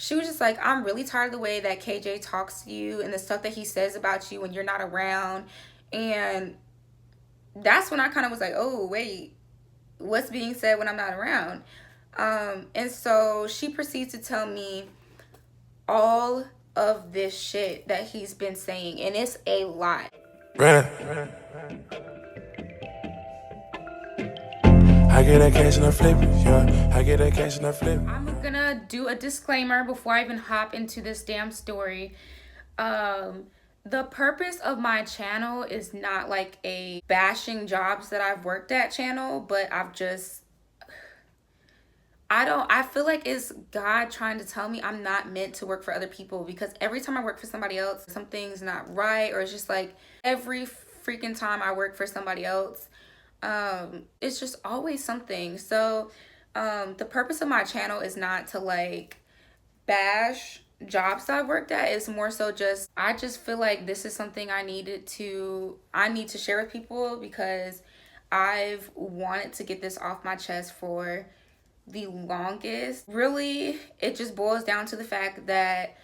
she was just like, I'm really tired of the way that KJ talks to you and the stuff that he says about you when you're not around. And that's when I kind of was like, oh, wait, what's being said when I'm not around? And so she proceeds to tell me all of this shit that he's been saying, and it's a lot. I get that cash and I flip it, yeah. I get that cash and I flip it. I'm gonna do a disclaimer before I even hop into this damn story. The purpose of my channel is not like a bashing jobs that I've worked at channel, but I feel like it's God trying to tell me I'm not meant to work for other people, because every time I work for somebody else, something's not right, or it's just like every freaking time I work for somebody else, it's just always something. So the purpose of my channel is not to like bash jobs that I've worked at. It's more so just I just feel like this is something I need to share with people, because I've wanted to get this off my chest for the longest. Really, it just boils down to the fact that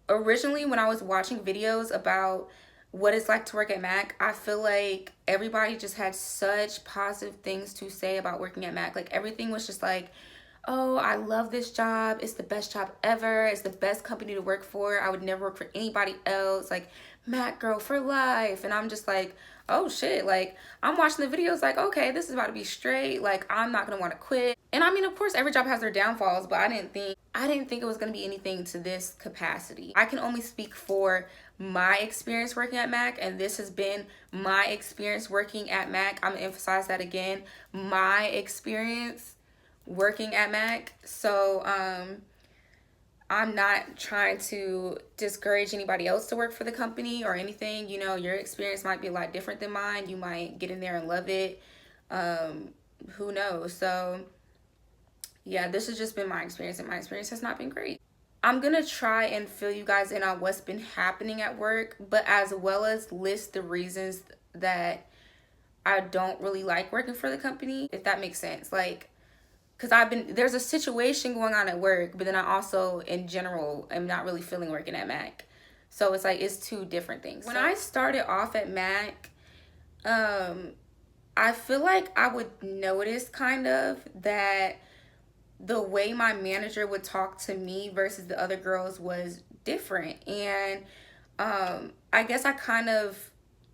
originally when I was watching videos about what it's like to work at Mac, I feel like everybody just had such positive things to say about working at Mac. Like everything was just like, oh, I love this job. It's the best job ever. It's the best company to work for. I would never work for anybody else. Like, Mac girl for life. And I'm just like, oh shit. Like, I'm watching the videos like, okay, this is about to be straight. Like, I'm not gonna want to quit. And I mean, of course, every job has their downfalls, but I didn't think it was gonna be anything to this capacity. I can only speak for my experience working at Mac, and this has been my experience working at Mac. I'm gonna emphasize that again. My experience working at Mac. So I'm not trying to discourage anybody else to work for the company or anything. You know, your experience might be a lot different than mine. You might get in there and love it. Who knows? So yeah, this has just been my experience, and my experience has not been great. I'm gonna try and fill you guys in on what's been happening at work, but as well as list the reasons that I don't really like working for the company, if that makes sense. Like, because there's a situation going on at work, but then I also in general am not really feeling working at Mac. So it's like it's two different things. When I started off at Mac, I feel like I would notice kind of that the way my manager would talk to me versus the other girls was different. And I guess I kind of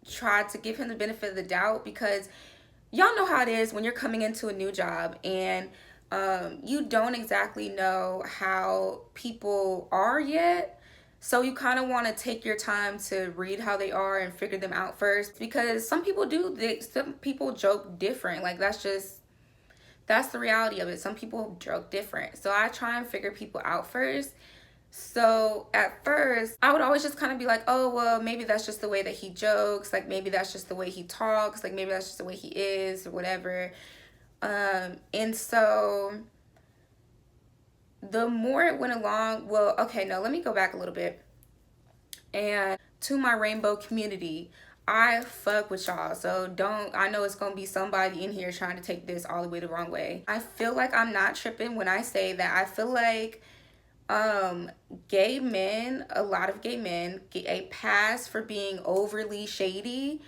tried to give him the benefit of the doubt, because y'all know how it is when you're coming into a new job and you don't exactly know how people are yet. So you kind of want to take your time to read how they are and figure them out first, because some people some people joke different. Like that's the reality of it. Some people joke different. So I try and figure people out first. So at first, I would always just kind of be like, oh, well, maybe that's just the way that he jokes. Like, maybe that's just the way he talks. Like, maybe that's just the way he is or whatever. And so the more it went along, well, okay, no, let me go back a little bit. And to my rainbow community, I fuck with y'all. So I know it's gonna be somebody in here trying to take this all the way the wrong way. I feel like I'm not tripping when I say that I feel like gay men, a lot of gay men get a pass for being overly shady,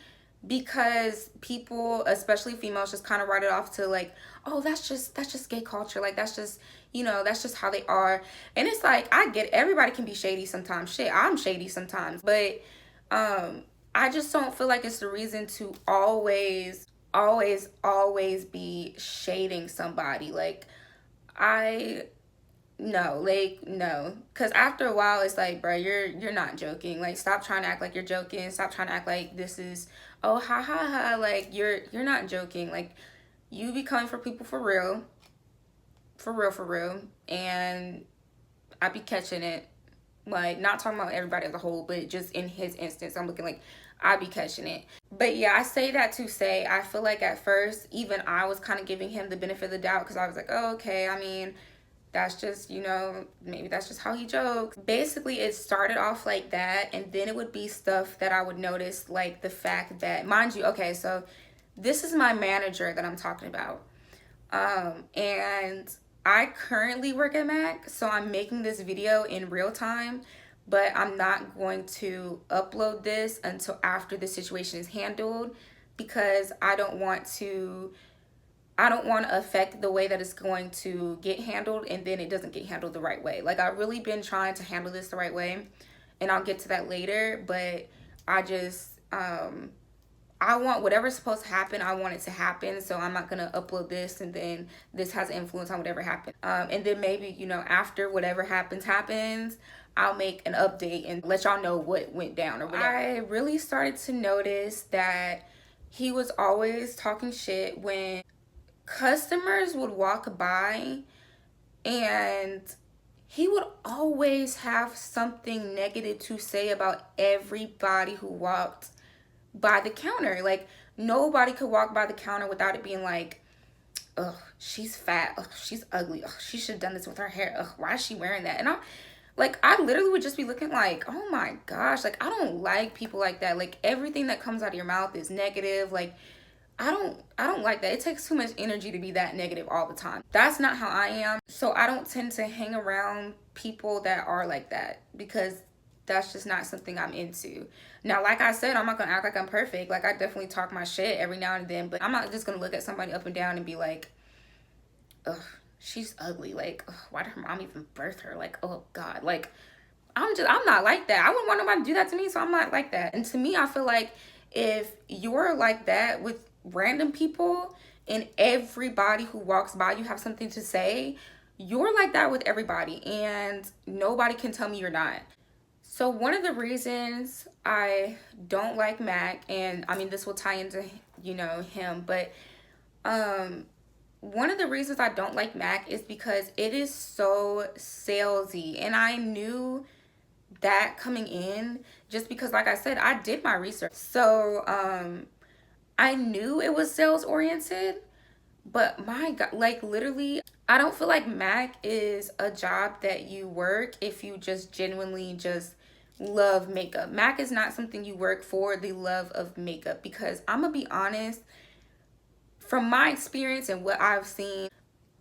because people, especially females, just kind of write it off to like, oh, that's just gay culture. Like, that's just, that's just how they are. And it's like, I get it. Everybody can be shady sometimes. Shit, I'm shady sometimes. But I just don't feel like it's the reason to always be shading somebody. Like, no, because after a while it's like, bro, you're not joking. Like, stop trying to act like you're joking. Stop trying to act like this is, oh, ha ha ha. Like, you're not joking. Like, you be coming for people for real, for real. And I be catching it. Like, not talking about everybody as a whole, but just in his instance, I'm looking like I be catching it. But yeah, I say that to say I feel like at first even I was kind of giving him the benefit of the doubt, because I was like, oh, okay, I mean, that's just, maybe that's just how he jokes. Basically, it started off like that, and then it would be stuff that I would notice, like the fact that, mind you, okay, so this is my manager that I'm talking about. And I currently work at Mac, so I'm making this video in real time, but I'm not going to upload this until after the situation is handled, because I don't want to affect the way that it's going to get handled and then it doesn't get handled the right way. Like, I've really been trying to handle this the right way, and I'll get to that later, but I just I want whatever's supposed to happen, I want it to happen. So I'm not gonna upload this and then this has influence on whatever happened. And then maybe, you know, after whatever happens, I'll make an update and let y'all know what went down or whatever. I really started to notice that he was always talking shit when customers would walk by, and he would always have something negative to say about everybody who walked by the counter. Like, nobody could walk by the counter without it being like, ugh, she's fat, ugh, she's ugly, ugh, she should have done this with her hair, ugh, why is she wearing that? And I literally would just be looking like, oh my gosh, like, I don't like people like that. Like, everything that comes out of your mouth is negative. Like, I don't like that. It takes too much energy to be that negative all the time. That's not how I am. So I don't tend to hang around people that are like that, because that's just not something I'm into. Now, like I said, I'm not gonna act like I'm perfect. Like, I definitely talk my shit every now and then, but I'm not just gonna look at somebody up and down and be like, ugh, she's ugly. Like, ugh, why did her mom even birth her? Like, oh God. Like, I'm not like that. I wouldn't want nobody to do that to me, so I'm not like that. And to me, I feel like if you're like that with random people and everybody who walks by you have something to say, you're like that with everybody, and nobody can tell me you're not. So one of the reasons I don't like Mac, and I mean, this will tie into, you know, him, but one of the reasons I don't like Mac is because it is so salesy, and I knew that coming in, just because, like I said, I did my research. So I knew it was sales oriented, but my God, like, literally, I don't feel like Mac is a job that you work if you just genuinely just love makeup. Mac is not something you work for the love of makeup, because I'm gonna be honest, from my experience and what I've seen,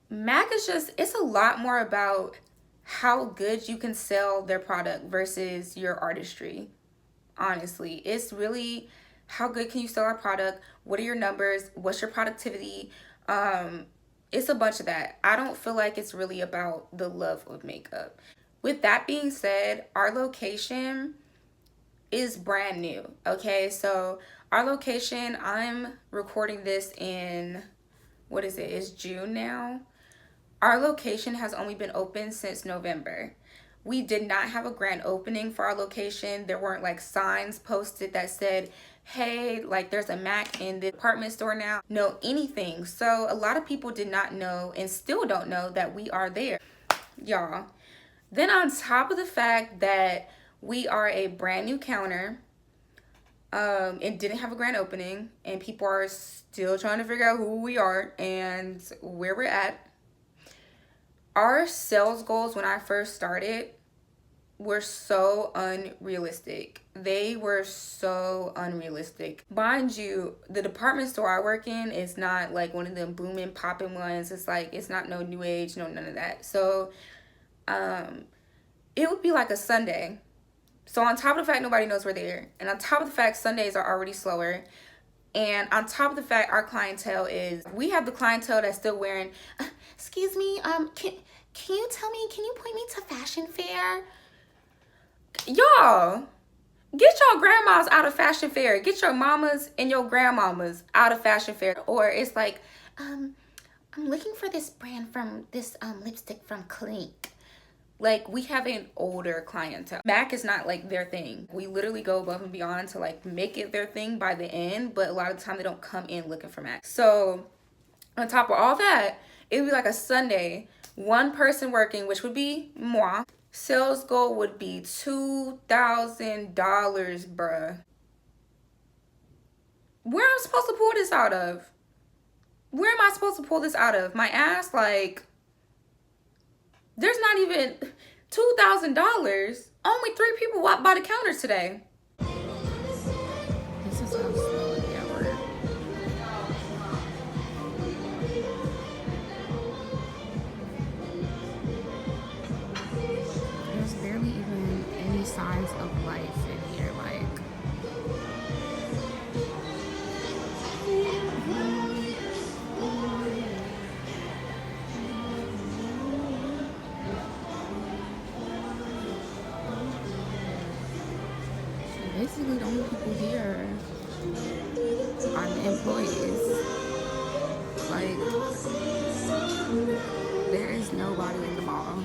Mac is just, it's a lot more about how good you can sell their product versus your artistry. Honestly, it's really how good can you sell our product, what are your numbers, what's your productivity. It's a bunch of that. I don't feel like it's really about the love of makeup. With that being said, our location is brand new. Okay, so our location, I'm recording this in, what is it, it's June now. Our location has only been open since November. We did not have a grand opening for our location. There weren't like signs posted that said, hey, like, there's a Mac in the department store now. No, anything. So a lot of people did not know and still don't know that we are there, y'all. Then on top of the fact that we are a brand new counter, it didn't have a grand opening, and people are still trying to figure out who we are and where we're at. Our sales goals when I first started were so unrealistic. They were so unrealistic. Mind you, the department store I work in is not like one of them booming, popping ones. It's like, it's not no new age, no none of that. So it would be like a Sunday. So on top of the fact nobody knows we're there, and on top of the fact Sundays are already slower, and on top of the fact our clientele is, we have the clientele that's still wearing, excuse me, can you tell me, can you point me to fashion fair? Y'all, get your grandmas out of fashion fair. Get your mamas and your grandmamas out of fashion fair. Or it's like, I'm looking for this brand from this lipstick from Clink. Like, we have an older clientele. Mac is not like their thing. We literally go above and beyond to like make it their thing by the end, but a lot of the time they don't come in looking for Mac. So on top of all that, it would be like a Sunday, one person working, which would be moi. Sales goal would be $2,000, bruh. Where am I supposed to pull this out of? Where am I supposed to pull this out of? My ass? Like, there's not even $2,000. Only 3 people walked by the counter today. This is how slow they were. signs of life in here, like. Basically, the only people here are the employees. Like, there is nobody in the mall.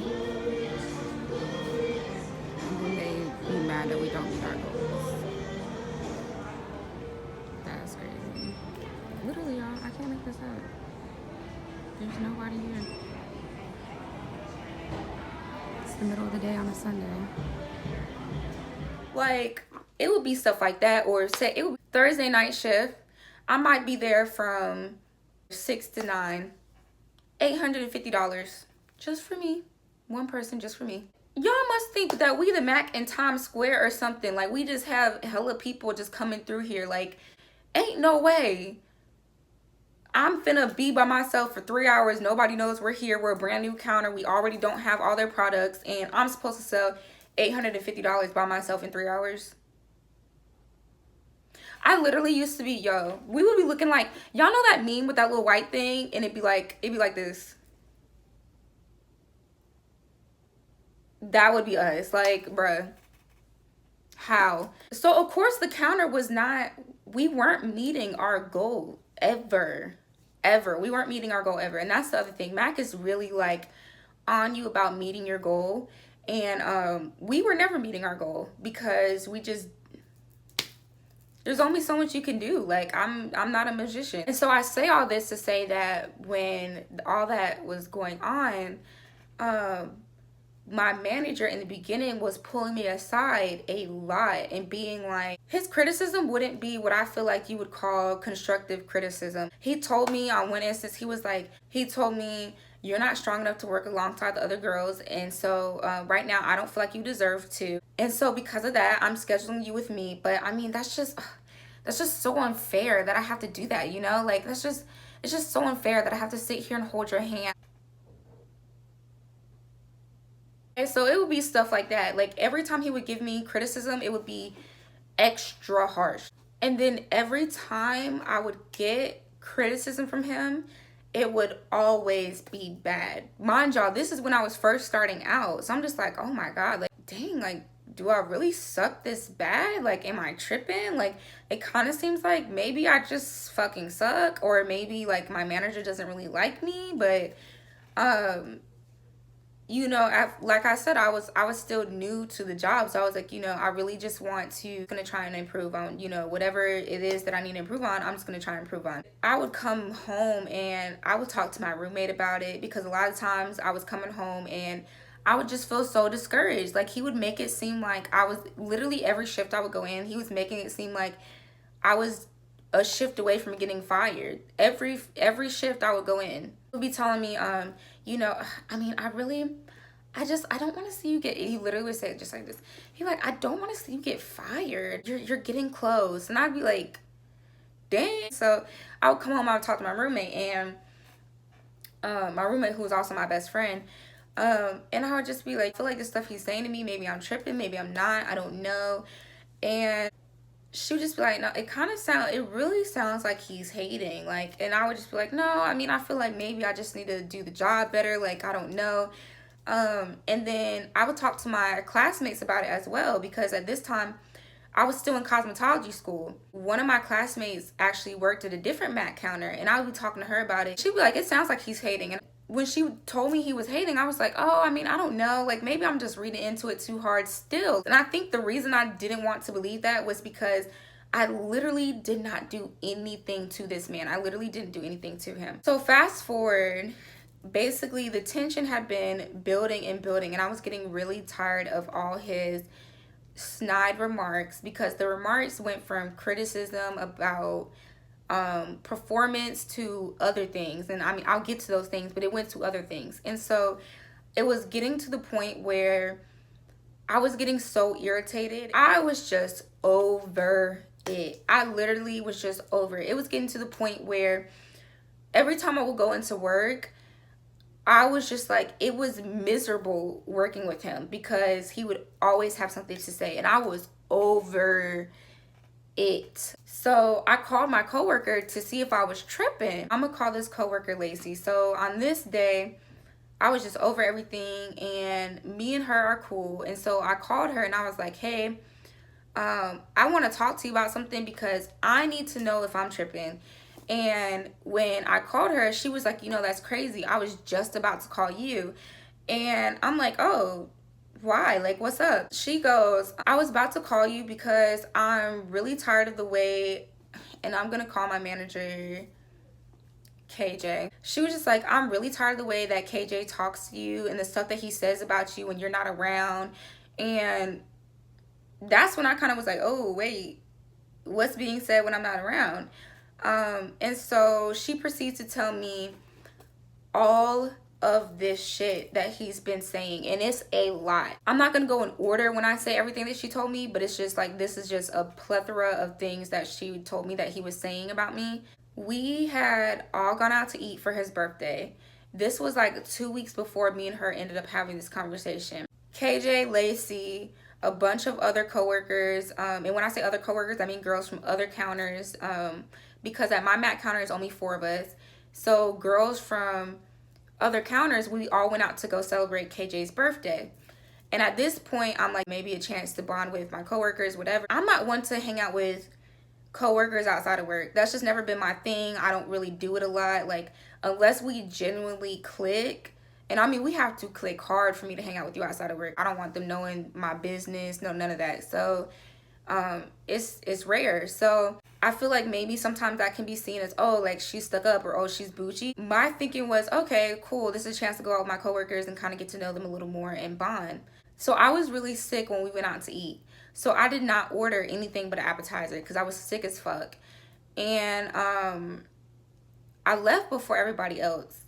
And then they be mad that we don't meet our goals. That's crazy. Literally, y'all, I can't make this up. There's nobody here. It's the middle of the day on a Sunday. Like, it would be stuff like that, or say it would be Thursday night shift. I might be there from 6 to 9. $850 just for me. One person, just for me. Y'all must think that we the Mac in Times Square or something. Like, we just have hella people just coming through here. Like, ain't no way I'm finna be by myself for 3 hours. Nobody knows we're here. We're a brand new counter. We already don't have all their products, and I'm supposed to sell $850 by myself in 3 hours. I literally used to be, yo, we would be looking like, y'all know that meme with that little white thing, and it'd be like this. That would be us. Like, bruh, how? So of course the counter was not, we weren't meeting our goal ever. We weren't meeting our goal ever. And that's the other thing. Mac is really like on you about meeting your goal. And we were never meeting our goal because we just, there's only so much you can do. Like, I'm not a magician. And so I say all this to say that when all that was going on, my manager in the beginning was pulling me aside a lot and being like, his criticism wouldn't be what I feel like you would call constructive criticism. He told me on one instance, he told me, you're not strong enough to work alongside the other girls, and so right now I don't feel like you deserve to, and so because of that I'm scheduling you with me. But I mean, that's just so unfair that I have to do that, you know? Like, it's just so unfair that I have to sit here and hold your hand. And so it would be stuff like that. Like, every time he would give me criticism, it would be extra harsh. And then every time I would get criticism from him, it would always be bad. Mind y'all, this is when I was first starting out. So I'm just like, oh my God, like, dang, like, do I really suck this bad? Like, am I tripping? Like, it kind of seems like maybe I just fucking suck, or maybe like my manager doesn't really like me. But you know, like I said, I was still new to the job. So I was like, you know, I really just gonna try and improve on, you know, whatever it is that I need to improve on, I'm just gonna try and improve on. I would come home and I would talk to my roommate about it, because a lot of times I was coming home and I would just feel so discouraged. Like, he would make it seem like I was, literally every shift I would go in, he was making it seem like I was a shift away from getting fired. Every shift I would go in, he would be telling me, you know, I mean, I don't want to see you get, he literally would say it just like this. He'd be like, I don't want to see you get fired. You're getting close. And I'd be like, dang. So I would come home, I would talk to my roommate, and my roommate, who was also my best friend, and I would just be like, I feel like the stuff he's saying to me, maybe I'm tripping, maybe I'm not, I don't know. And she would just be like, no, it really sounds like he's hating. Like, and I would just be like, no, I mean, I feel like maybe I just need to do the job better. Like, I don't know. And then I would talk to my classmates about it as well, because at this time I was still in cosmetology school. One of my classmates actually worked at a different Mac counter, and I would be talking to her about it. She'd be like, it sounds like he's hating. And when she told me he was hating, I was like, oh, I mean, I don't know. Like, maybe I'm just reading into it too hard still. And I think the reason I didn't want to believe that was because I literally did not do anything to this man. I literally didn't do anything to him. So fast forward, basically the tension had been building and building, and I was getting really tired of all his snide remarks, because the remarks went from criticism about performance to other things. And I mean, I'll get to those things, but it went to other things. And so it was getting to the point where I was getting so irritated. I was just over it. I literally was just over it. It was getting to the point where every time I would go into work, I was just like, it was miserable working with him because he would always have something to say, and I was over it. So I called my coworker to see if I was tripping. I'm gonna call this coworker Lacey. So on this day, I was just over everything, and me and her are cool. And so I called her and I was like, hey, I want to talk to you about something because I need to know if I'm tripping. And when I called her, she was like, that's crazy. I was just about to call you. And I'm like, oh, why? Like, what's up? She goes, I was about to call you because I'm really tired of the way, and I'm going to call my manager KJ. She was just like, I'm really tired of the way that KJ talks to you and the stuff that he says about you when you're not around. And that's when I kind of was like, oh, wait, what's being said when I'm not around? And so she proceeds to tell me all of this shit that he's been saying, and it's a lot. I'm not gonna go in order when I say everything that she told me, but it's just like, this is just a plethora of things that she told me that he was saying about me. We had all gone out to eat for his birthday. This was like 2 weeks before me and her ended up having this conversation. KJ, Lacey, a bunch of other coworkers, and when I say other coworkers, I mean girls from other counters, because at my Mac counter is only 4 of us. So girls from other counters, we all went out to go celebrate KJ's birthday. And at this point, I'm like, maybe a chance to bond with my coworkers, whatever. I'm not one to hang out with coworkers outside of work. That's just never been my thing. I don't really do it a lot. Like, unless we genuinely click. And I mean, we have to click hard for me to hang out with you outside of work. I don't want them knowing my business, no, none of that. So it's rare. So I feel like maybe sometimes that can be seen as, oh, like she's stuck up, or oh, she's bougie. My thinking was, okay, cool, this is a chance to go out with my coworkers and kind of get to know them a little more and bond. So I was really sick when we went out to eat. So I did not order anything but an appetizer because I was sick as fuck. And I left before everybody else.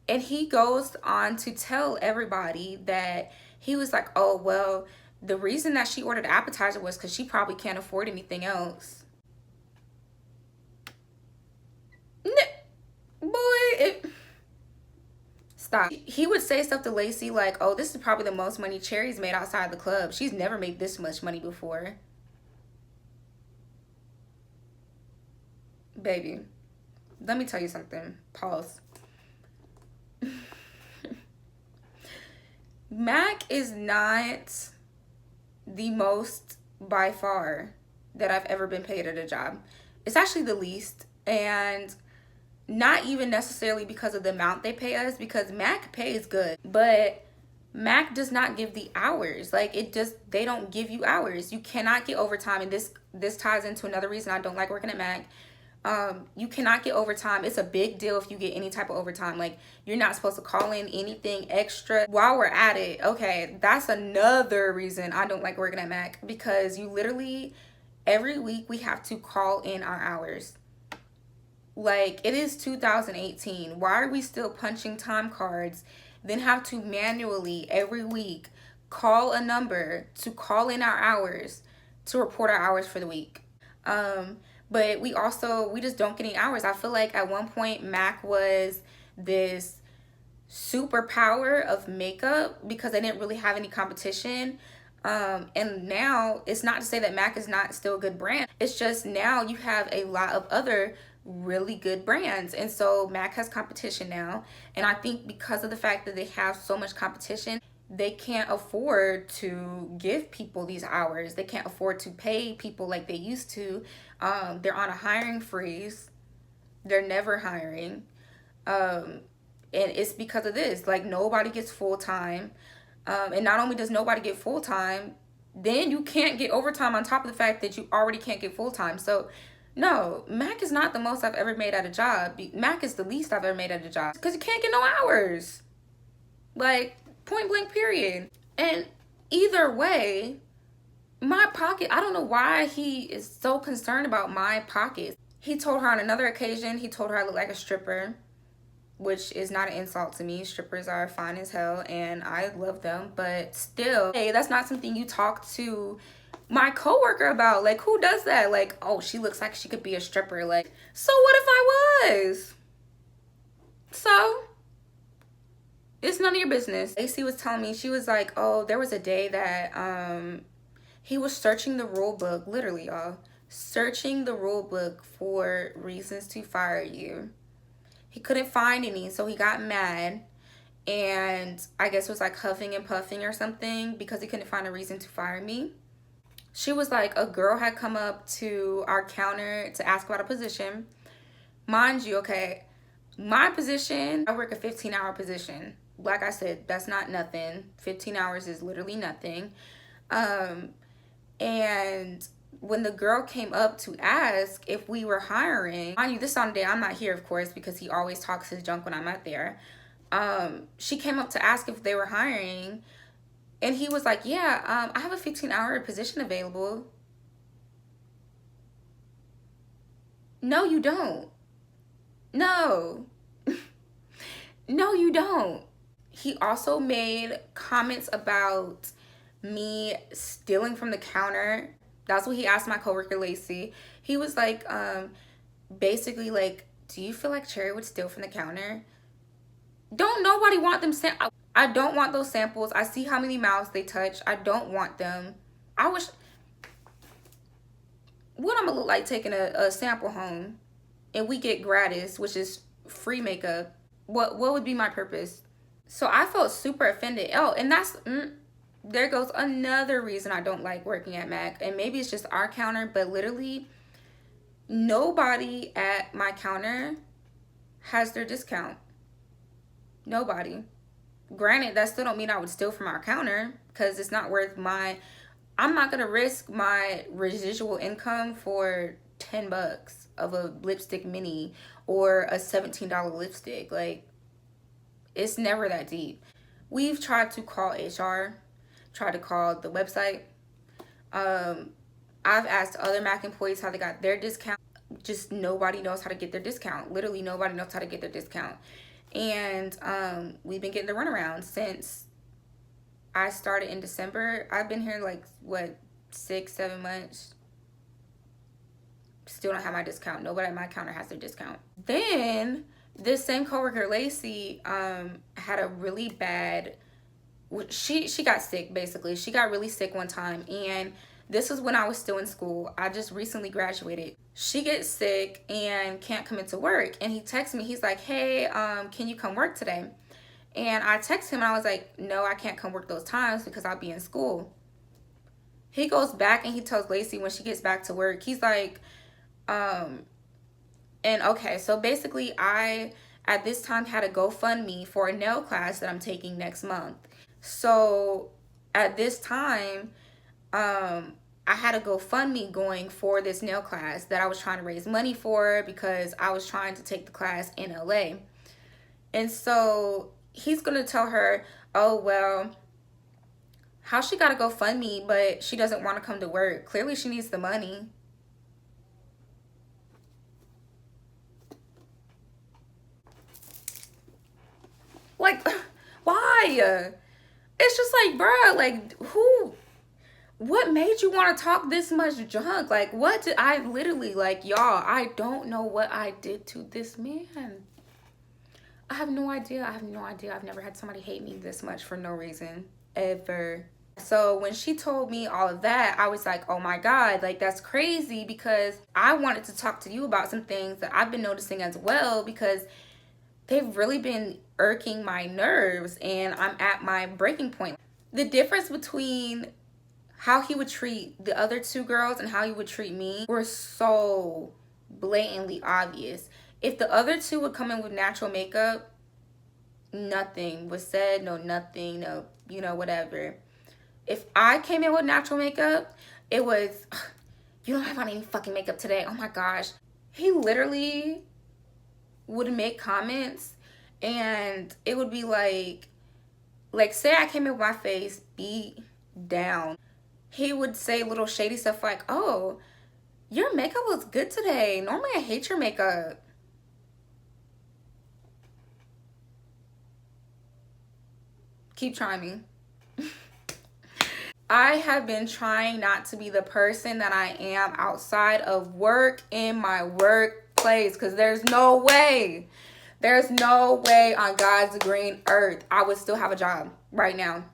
And he goes on to tell everybody that he was like, oh, well, the reason that she ordered appetizer was because she probably can't afford anything else. Stop. He would say stuff to Lacey like, oh, this is probably the most money Cherry's made outside the club. She's never made this much money before. Baby, let me tell you something. Pause. Mac is not the most, by far, that I've ever been paid at a job. It's actually the least, and not even necessarily because of the amount they pay us, because Mac pays good, but Mac does not give the hours. Like, they don't give you hours. You cannot get overtime, and this ties into another reason I don't like working at Mac. You cannot get overtime. It's a big deal if you get any type of overtime. Like, you're not supposed to call in anything extra. While we're at it, okay, that's another reason I don't like working at Mac, because you literally, every week we have to call in our hours. Like, it is 2018. Why are we still punching time cards, then have to manually every week call a number to call in our hours to report our hours for the week? But we just don't get any hours. I feel like at one point Mac was this superpower of makeup because they didn't really have any competition. And now, it's not to say that Mac is not still a good brand. It's just now you have a lot of other really good brands, and so Mac has competition now. And I think because of the fact that they have so much competition, they can't afford to give people these hours. They can't afford to pay people like they used to. They're on a hiring freeze. They're never hiring. And it's because of this. Like, nobody gets full-time. And not only does nobody get full-time, then you can't get overtime on top of the fact that you already can't get full-time. So no, Mac is not the most I've ever made at a job. Mac is the least I've ever made at a job because you can't get no hours. Like, point blank period. And either way, my pocket, I don't know why he is so concerned about my pockets. He told her on another occasion, he told her I look like a stripper, which is not an insult to me. Strippers are fine as hell and I love them, but still, hey, that's not something you talk to my coworker about. Like, who does that? Like, oh, she looks like she could be a stripper. Like, so what if I was? So It's none of your business. Lacey was telling me, she was like, oh, there was a day that he was searching the rule book, literally, y'all, searching the rule book for reasons to fire you. He couldn't find any, so he got mad, and I guess was like huffing and puffing or something because he couldn't find a reason to fire me. She was like, a girl had come up to our counter to ask about a position. Mind you, okay, my position, I work a 15-hour position. Like I said, that's not nothing. 15 hours is literally nothing. And when the girl came up to ask if we were hiring, mind you, this on the day I'm not here, of course, because he always talks his junk when I'm not there. She came up to ask if they were hiring, and he was like, yeah, I have a 15-hour position available. No, you don't. No. No, you don't. He also made comments about me stealing from the counter. That's what he asked my coworker Lacey. He was like, basically like, do you feel like Cherry would steal from the counter? Don't nobody want them. I don't want those samples. I see how many mouths they touch. I don't want them. I wish. What I'm gonna look like taking a sample home and we get gratis, which is free makeup. What would be my purpose? So I felt super offended. Oh, and that's there goes another reason I don't like working at Mac. And maybe it's just our counter, but literally nobody at my counter has their discount. Nobody. Granted, that still don't mean I would steal from our counter, because it's not worth I'm not gonna risk my residual income for 10 bucks of a lipstick mini or a $17 lipstick. Like, it's never that deep. We've tried to call HR, tried to call the website. I've asked other Mac employees how they got their discount. Just nobody knows how to get their discount. Literally nobody knows how to get their discount. And we've been getting the runaround since I started in December. I've been here like, what, 6-7 months. Still don't have my discount. Nobody at my counter has their discount. Then this same coworker Lacey had a really bad, she got sick. Basically she got really sick one time, and this was when I was still in school. I just recently graduated. She gets sick and can't come into work, and he texts me. He's like, hey, can you come work today? And I text him and I was like, no, I can't come work those times because I'll be in school. He goes back and he tells Lacey when she gets back to work, he's like, and okay, so basically I, at this time, had a GoFundMe for a nail class that I'm taking next month. So at this time, I had a GoFundMe going for this nail class that I was trying to raise money for because I was trying to take the class in LA. And so he's going to tell her, oh, well, how she got to GoFundMe, but she doesn't want to come to work. Clearly she needs the money. Like, why? It's just like, bruh, like, what made you want to talk this much junk? Like, what did I literally, like, y'all, I don't know what I did to this man. I have no idea. I have no idea. I've never had somebody hate me this much for no reason, ever. So when she told me all of that, I was like, oh my God, like, that's crazy, because I wanted to talk to you about some things that I've been noticing as well, because they've really been irking my nerves and I'm at my breaking point. The difference between how he would treat the other two girls and how he would treat me were so blatantly obvious. If the other two would come in with natural makeup, nothing was said, no nothing, no, you know, whatever. If I came in with natural makeup, it was, you don't have on any fucking makeup today. Oh my gosh. He literally would make comments and it would be like say I came in with my face beat down. He would say little shady stuff like, oh, your makeup looks good today. Normally I hate your makeup. Keep trying me. I have been trying not to be the person that I am outside of work in my workplace, because there's no way There's no way on God's green earth I would still have a job right now.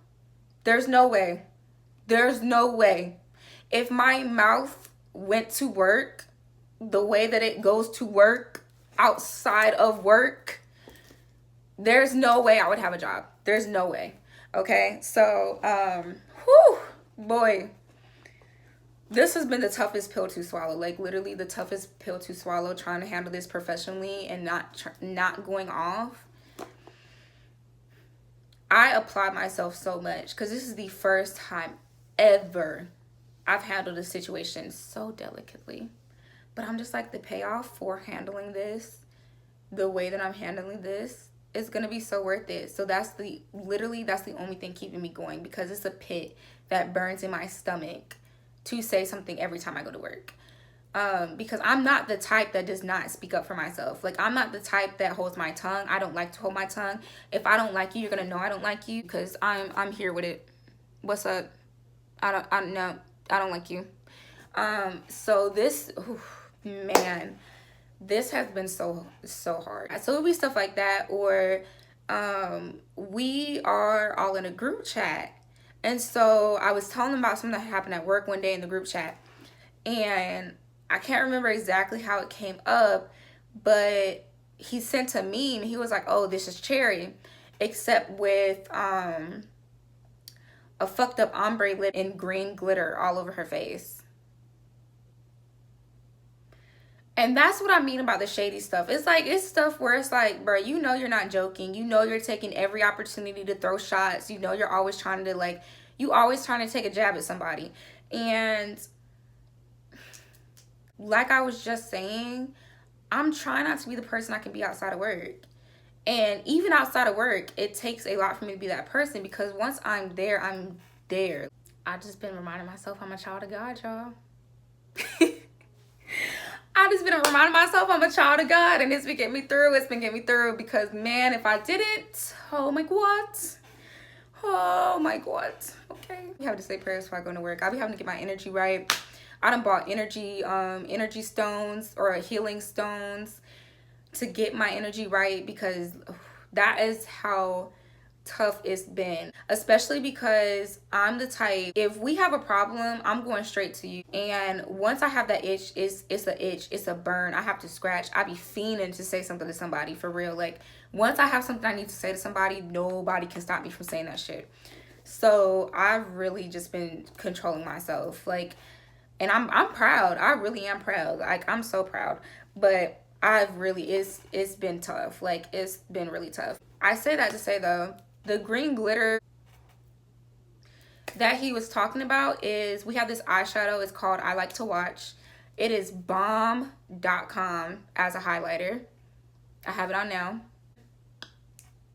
There's no way. There's no way. If my mouth went to work the way that it goes to work outside of work, there's no way I would have a job. There's no way. Okay? So, whew, boy, this has been the toughest pill to swallow. Like, literally the toughest pill to swallow, trying to handle this professionally and not going off. I applaud myself so much because this is the first time ever I've handled a situation so delicately. But I'm just like, the payoff for handling this the way that I'm handling this is going to be so worth it. So that's the only thing keeping me going, because it's a pit that burns in my stomach to say something every time I go to work. Because I'm not the type that does not speak up for myself. Like, I'm not the type that holds my tongue. I don't like to hold my tongue. If I don't like you, you're gonna know I don't like you, because I'm here with it. What's up? I don't like you. So this, man, this has been so hard. So it'll be stuff like that, or we are all in a group chat, and so I was telling them about something that happened at work one day in the group chat, and I can't remember exactly how it came up, but he sent a meme. He was like, "Oh, this is Cherry," except with a fucked up ombre lip and green glitter all over her face. And that's what I mean about the shady stuff. It's like, it's stuff where it's like, bro, you know you're not joking. You know you're taking every opportunity to throw shots. You know you're always trying to, like, you always trying to take a jab at somebody. And like I was just saying, I'm trying not to be the person I can be outside of work. And even outside of work, it takes a lot for me to be that person, because once I'm there, I'm there. I just been reminding myself I'm a child of God, y'all. I just been reminding myself I'm a child of God, and it's been getting me through. It's been getting me through, because, man, if I didn't, oh my God. Oh my God. Okay. I have to say prayers before I go to work. I'll be having to get my energy right. I done bought energy stones, or healing stones, to get my energy right, because that is how tough it's been, especially because I'm the type, if we have a problem, I'm going straight to you. And once I have that itch, it's a itch, it's a burn. I have to scratch. I be fiending to say something to somebody, for real. Like, once I have something I need to say to somebody, nobody can stop me from saying that shit. So I've really just been controlling myself, like, and I'm proud. I really am proud. Like, I'm so proud. But I've really, it's been tough. Like, it's been really tough. I say that to say, though, the green glitter that he was talking about is, we have this eyeshadow. It's called I Like to Watch. It is bomb.com as a highlighter. I have it on now.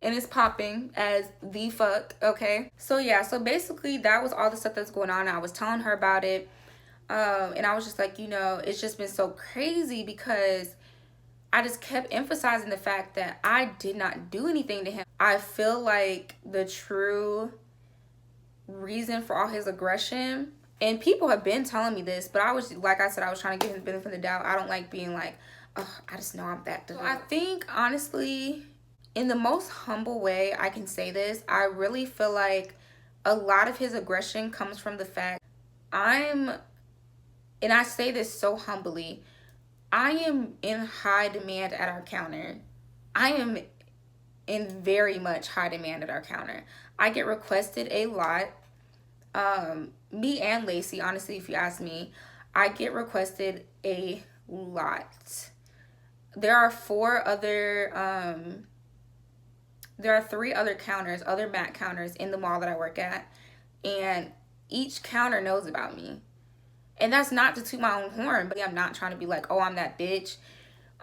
And it's popping as the fuck, okay? So, yeah. So, basically, that was all the stuff that's going on. I was telling her about it. And I was just like, you know, it's just been so crazy, because I just kept emphasizing the fact that I did not do anything to him. I feel like the true reason for all his aggression, and people have been telling me this, but I was, like I said, I was trying to give him the benefit of the doubt. I don't like being like, oh, I just know I'm that. So I think, honestly, in the most humble way I can say this, I really feel like a lot of his aggression comes from the fact and I say this so humbly, I am in high demand at our counter. I am in very much high demand at our counter. I get requested a lot. Me and Lacey, honestly, if you ask me, I get requested a lot. There are 3 other counters, other MAC counters in the mall that I work at, and each counter knows about me. And that's not to toot my own horn, but I'm not trying to be like, oh, I'm that bitch.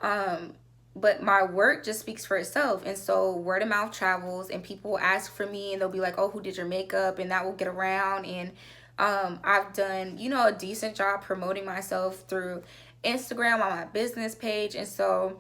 But my work just speaks for itself. And so word of mouth travels, and people will ask for me, and they'll be like, oh, who did your makeup? And that will get around. And I've done, you know, a decent job promoting myself through Instagram on my business page. And so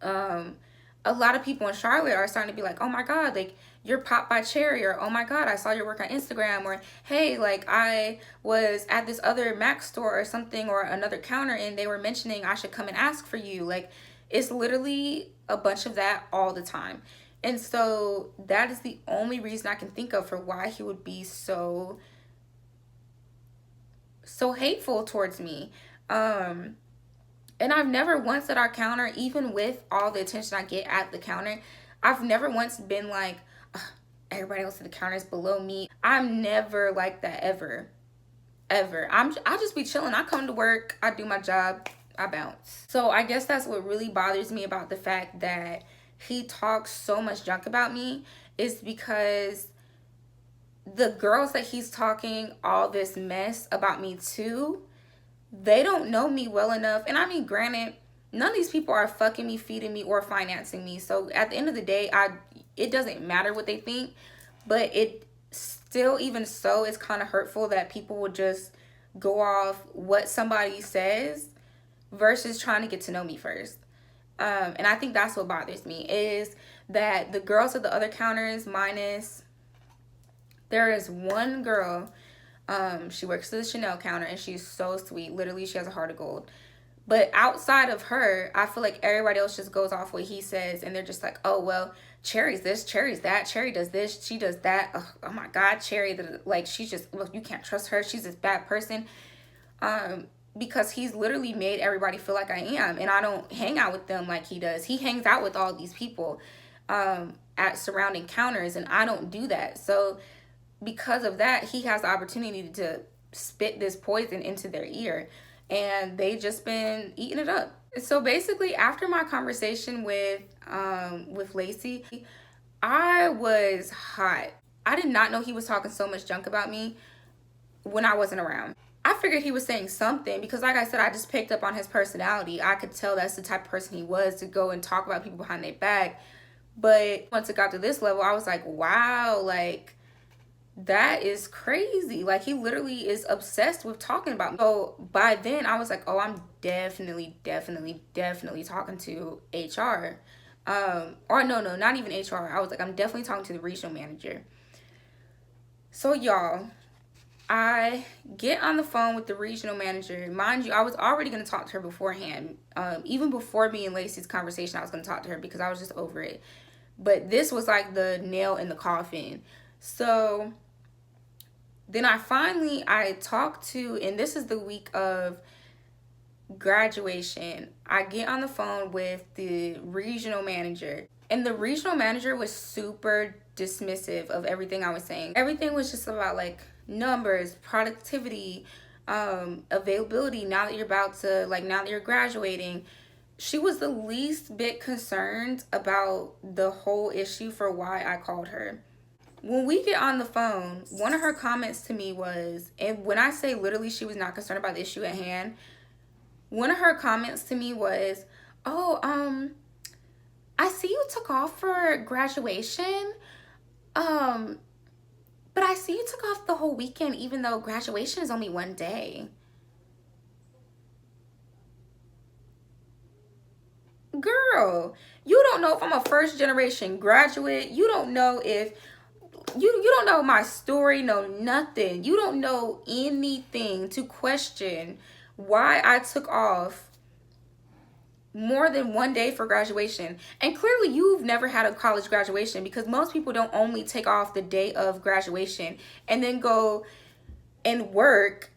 a lot of people in Charlotte are starting to be like, oh my God, like, you're popped by Cherry, or oh my God, I saw your work on Instagram, or hey, like, I was at this other MAC store or something, or another counter, and they were mentioning I should come and ask for you. Like, It's literally a bunch of that all the time. And so that is the only reason I can think of for why he would be so hateful towards me. And I've never once at our counter, even with all the attention I get at the counter, I've never once been like, "Ugh, everybody else at the counter is below me." I'm never like that, ever. Ever. I just be chilling. I come to work, I do my job, I bounce. So I guess that's what really bothers me about the fact that he talks so much junk about me, is because the girls that he's talking all this mess about me to, they don't know me well enough. And I mean, granted, none of these people are fucking me, feeding me, or financing me. So at the end of the day, it doesn't matter what they think, but it still, even so, it's kind of hurtful that people would just go off what somebody says versus trying to get to know me first. And I think that's what bothers me, is that the girls at the other counters, minus, there is one girl, she works at the Chanel counter, and she's so sweet. Literally, she has a heart of gold. But outside of her, I feel like everybody else just goes off what he says, and they're just like, oh, well, Cherry's this, Cherry's that, Cherry does this, she does that. Oh my God, Cherry, like, she's just, look, you can't trust her. She's this bad person. Because he's literally made everybody feel like I am, and I don't hang out with them like he does. He hangs out with all these people at surrounding counters, and I don't do that. So because of that, he has the opportunity to spit this poison into their ear, and they just been eating it up. So basically, after my conversation with Lacey, I was hot. I did not know he was talking so much junk about me when I wasn't around. I figured he was saying something because, like I said, I just picked up on his personality. I could tell that's the type of person he was, to go and talk about people behind their back. But once it got to this level, I was like, wow, like, that is crazy. Like, he literally is obsessed with talking about me. So by then I was like, oh, I'm definitely talking to HR. Or no, not even HR. I was like, I'm definitely talking to the regional manager. So y'all, I get on the phone with the regional manager. Mind you, I was already going to talk to her beforehand. Even before me and Lacey's conversation, I was going to talk to her because I was just over it. But this was like the nail in the coffin. So then I talked to, and this is the week of graduation, I get on the phone with the regional manager. And the regional manager was super dismissive of everything I was saying. Everything was just about like numbers, productivity, availability, now that you're graduating. She was the least bit concerned about the whole issue for why I called her. When we get on the phone, one of her comments to me was, and when I say literally she was not concerned about the issue at hand, one of her comments to me was, oh, I see you took off for graduation, but I see you took off the whole weekend even though graduation is only one day. Girl, you don't know if I'm a first generation graduate. You don't know if you don't know my story, no nothing. You don't know anything to question why I took off more than one day for graduation. And clearly you've never had a college graduation, because most people don't only take off the day of graduation and then go and work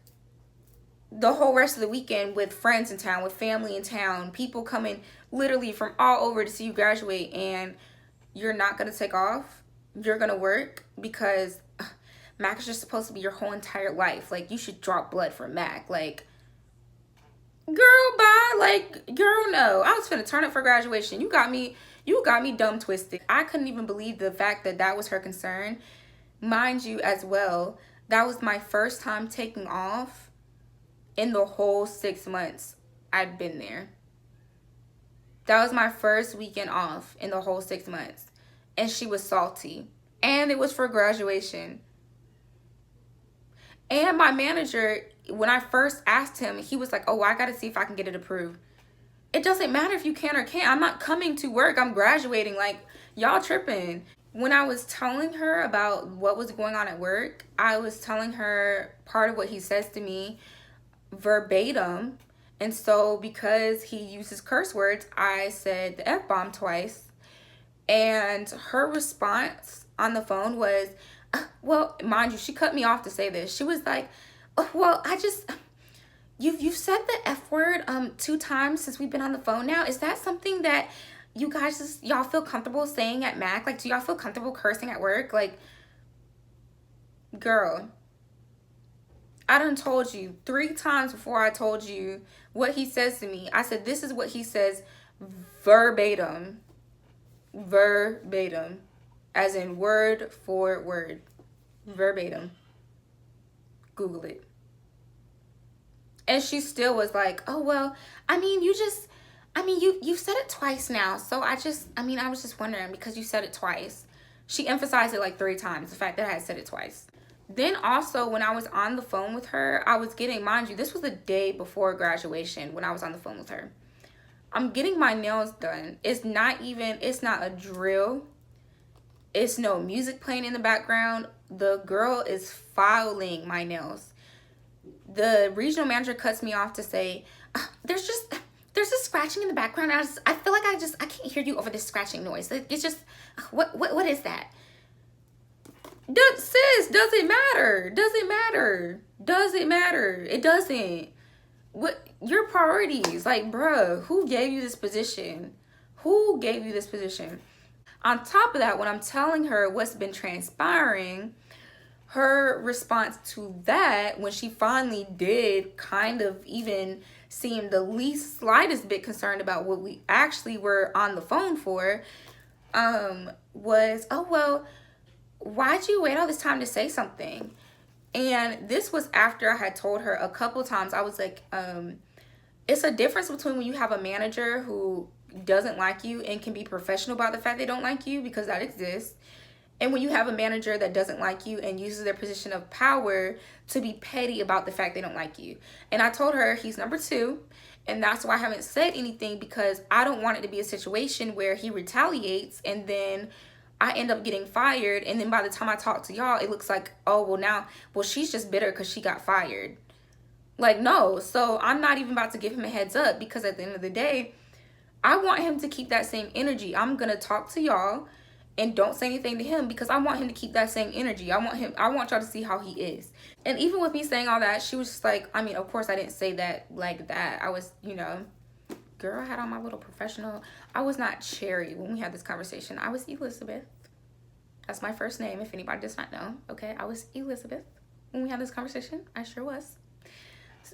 the whole rest of the weekend with friends in town, with family in town, people coming literally from all over to see you graduate, and you're not going to take off. You're going to work because Mac is just supposed to be your whole entire life. Like, you should drop blood for Mac. Like, girl, bye. Like, girl, no. I was finna turn up for graduation. You got me dumb twisted. I couldn't even believe the fact that that was her concern. Mind you, as well, that was my first time taking off in the whole 6 months I'd been there. That was my first weekend off in the whole 6 months. And she was salty. And it was for graduation. And my manager, when I first asked him, he was like, oh, I got to see if I can get it approved. It doesn't matter if you can or can't. I'm not coming to work. I'm graduating. Like, y'all tripping. When I was telling her about what was going on at work, I was telling her part of what he says to me verbatim. And so because he uses curse words, I said the F-bomb twice. And her response on the phone was, well, mind you, she cut me off to say this. She was like, oh, well, I just, you've said the F word 2 times since we've been on the phone now. Is that something that you guys y'all feel comfortable saying at Mac? Like, do y'all feel comfortable cursing at work? Like, girl, I done told you 3 times before I told you what he says to me. I said, this is what he says verbatim. Verbatim. As in word for word. Verbatim. Google it. And she still was like, oh, well, I mean, you said it twice now. So I was just wondering because you said it twice. She emphasized it like 3 times, the fact that I had said it twice. Then also when I was on the phone with her, I was getting, mind you, this was the day before graduation when I was on the phone with her. I'm getting my nails done. It's not a drill. It's no music playing in the background. The girl is filing my nails. The regional manager cuts me off to say, there's this scratching in the background. I feel like I can't hear you over this scratching noise. It's just, what is that? Sis, does it matter? Does it matter? Does it matter? It doesn't. What your priorities? Like, bruh, who gave you this position? Who gave you this position? On top of that, when I'm telling her what's been transpiring, her response to that, when she finally did kind of even seem the least slightest bit concerned about what we actually were on the phone for, was, oh, well, why'd you wait all this time to say something? And this was after I had told her a couple times. I was like, it's a difference between when you have a manager who doesn't like you and can be professional about the fact they don't like you, because that exists, and when you have a manager that doesn't like you and uses their position of power to be petty about the fact they don't like you. And I told her he's number 2, and that's why I haven't said anything, because I don't want it to be a situation where he retaliates and then I end up getting fired, and then by the time I talk to y'all, it looks like, oh, well, she's just bitter because she got fired. Like, no. So I'm not even about to give him a heads up, because at the end of the day, I want him to keep that same energy. I'm going to talk to y'all and don't say anything to him, because I want him to keep that same energy. I want y'all to see how he is. And even with me saying all that, she was just like, I mean, of course I didn't say that like that. I was, girl, I had on my little professional. I was not Cherry when we had this conversation. I was Elizabeth. That's my first name, if anybody does not know. Okay, I was Elizabeth when we had this conversation. I sure was.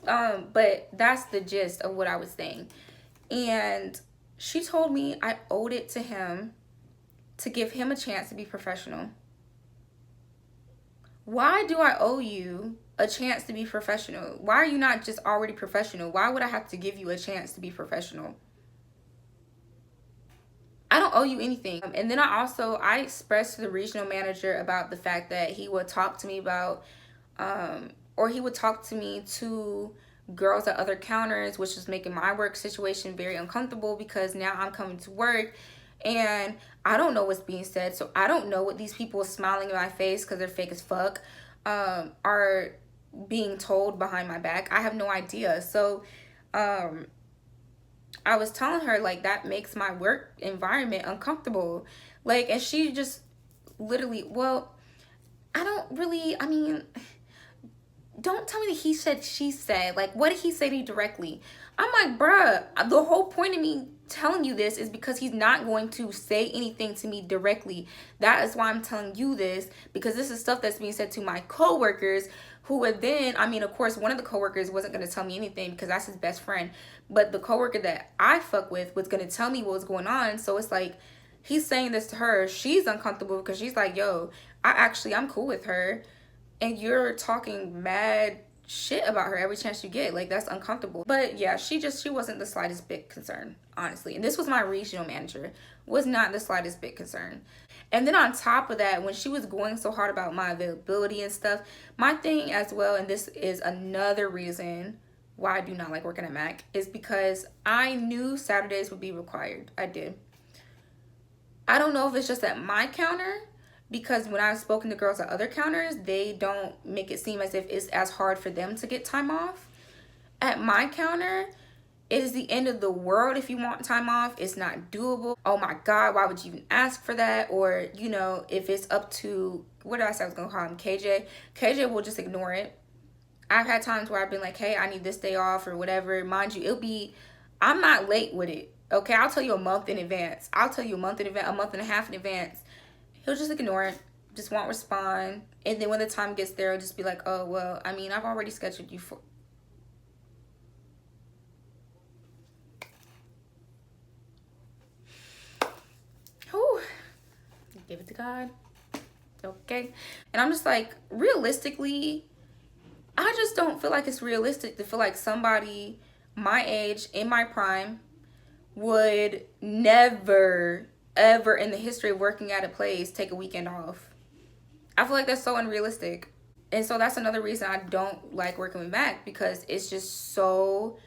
But that's the gist of what I was saying. And she told me I owed it to him to give him a chance to be professional. Why do I owe you a chance to be professional? Why are you not just already professional? Why would I have to give you a chance to be professional? I don't owe you anything. And then I expressed to the regional manager about the fact that he would talk to me about, or he would talk to me to girls at other counters, which is making my work situation very uncomfortable, because now I'm coming to work and I don't know what's being said. So I don't know what these people smiling in my face because they're fake as fuck are being told behind my back. I have no idea. So I was telling her, like, that makes my work environment uncomfortable. Like, and she just literally, well, don't tell me that he said, she said. Like, what did he say to you directly? I'm like, bruh, the whole point of me telling you this is because he's not going to say anything to me directly. That is why I'm telling you this, because this is stuff that's being said to my coworkers, who would then, of course, one of the coworkers wasn't going to tell me anything because that's his best friend. But the coworker that I fuck with was going to tell me what was going on. So it's like, he's saying this to her. She's uncomfortable because she's like, yo, I'm cool with her. And you're talking mad shit about her every chance you get. Like, that's uncomfortable. But yeah, she wasn't the slightest bit concerned, honestly. And this was my regional manager, was not the slightest bit concerned. And then on top of that, when she was going so hard about my availability and stuff, my thing as well, and this is another reason why I do not like working at Mac, is because I knew Saturdays would be required. I did. I don't know if it's just at my counter, because when I've spoken to girls at other counters, they don't make it seem as if it's as hard for them to get time off. At my counter, It is the end of the world if you want time off. It's not doable. Oh my God, why would you even ask for that? Or, you know, if it's up to, what did I say I was going to call him? KJ. KJ will just ignore it. I've had times where I've been like, hey, I need this day off or whatever. Mind you, I'm not late with it. Okay, I'll tell you a month in advance. I'll tell you a month in advance, a month and a half in advance. He'll just ignore it. Just won't respond. And then when the time gets there, he'll just be like, oh, well, I mean, I've already scheduled you for. Whew. Give it to God. Okay. And I'm just like, realistically, I just don't feel like it's realistic to feel like somebody my age, in my prime, would never, ever in the history of working at a place take a weekend off. I feel like that's so unrealistic. And so that's another reason I don't like working with Mac, because it's just so,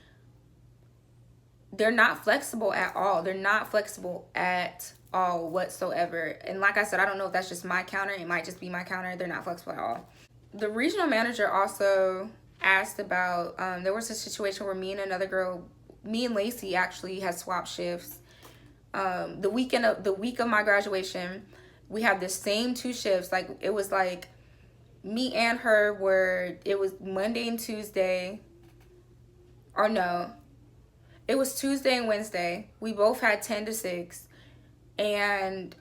they're not flexible at all. They're not flexible at all whatsoever. And like I said, I don't know if that's just my counter. It might just be my counter. They're not flexible at all. The regional manager also asked about, there was a situation where me and Lacey actually had swapped shifts. The week of my graduation, we had the same 2 shifts. Like, it was like me and her it was Monday and Tuesday. Or no, it was Tuesday and Wednesday. We both had 10 to 6. And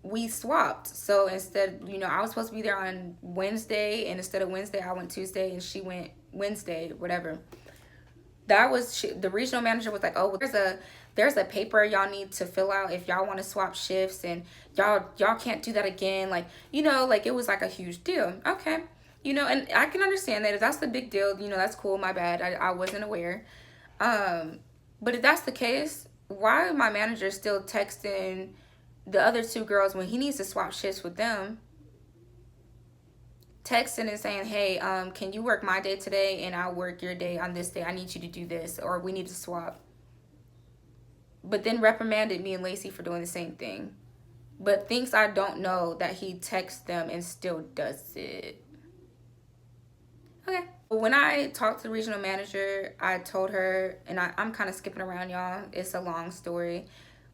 we swapped. So instead, you know, I was supposed to be there on Wednesday, and instead of Wednesday, I went Tuesday, and she went Wednesday, whatever. The regional manager was like, oh, well, there's a paper y'all need to fill out if y'all want to swap shifts, and y'all can't do that again. Like, you know, like, it was like a huge deal. Okay. You know, and I can understand that if that's the big deal, you know, that's cool. My bad. I wasn't aware. But if that's the case, why is my manager still texting the other 2 girls when he needs to swap shifts with them? Texting and saying, hey, can you work my day today and I'll work your day on this day? I need you to do this, or we need to swap. But then reprimanded me and Lacey for doing the same thing. But thinks I don't know that he texts them and still does it. Okay. When I talked to the regional manager, I told her, and I'm kind of skipping around, y'all. It's a long story.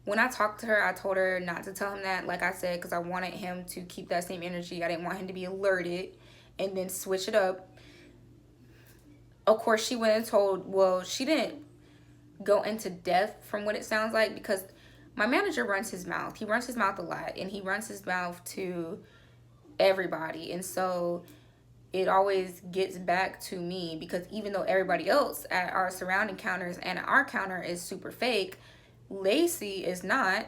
When I talked to her, I told her not to tell him that, like I said, because I wanted him to keep that same energy. I didn't want him to be alerted and then switch it up. Of course, she went and told, well, she didn't go into depth from what it sounds like, because my manager runs his mouth. He runs his mouth a lot, and he runs his mouth to everybody. And so it always gets back to me, because even though everybody else at our surrounding counters and our counter is super fake, Lacey is not.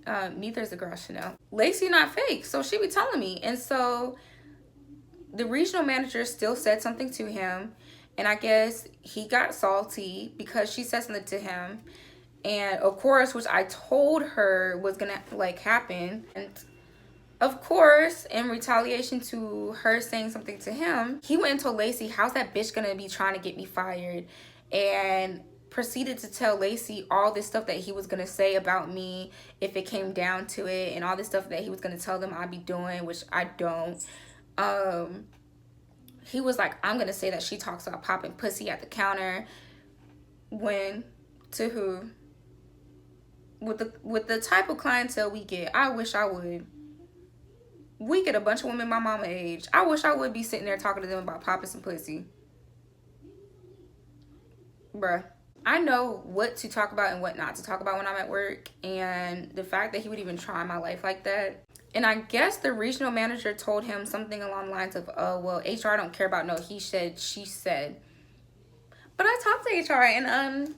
Neither is the girl Chanel. Lacey not fake, so she be telling me. And so the regional manager still said something to him, and I guess he got salty because she said something to him. And of course, which I told her was gonna like happen, and of course, in retaliation to her saying something to him, he went and told Lacey, how's that bitch gonna be trying to get me fired? And proceeded to tell Lacey all this stuff that he was gonna say about me if it came down to it, and all this stuff that he was gonna tell them I'd be doing, which I don't. He was like, I'm gonna say that she talks about popping pussy at the counter. When? To who? With the type of clientele we get, I wish I would. We get a bunch of women my mama age. I wish I would be sitting there talking to them about popping some pussy. Bruh. I know what to talk about and what not to talk about when I'm at work. And the fact that he would even try my life like that. And I guess the regional manager told him something along the lines of, oh, well, HR don't care about no he said, she said. But I talked to HR, and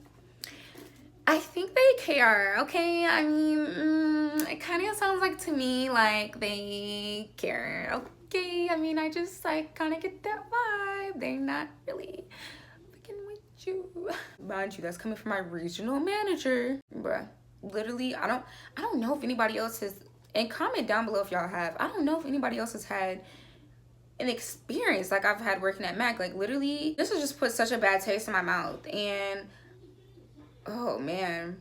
I think they care, okay? I mean, it kind of sounds like to me like they care, okay? I mean, I just like kind of get that vibe. They're not really fucking with you. Mind you, that's coming from my regional manager, bruh. Literally, I don't know if anybody else has, and comment down below if y'all have. I don't know if anybody else has had an experience like I've had working at Mac. Like, literally, this has just put such a bad taste in my mouth. And oh man,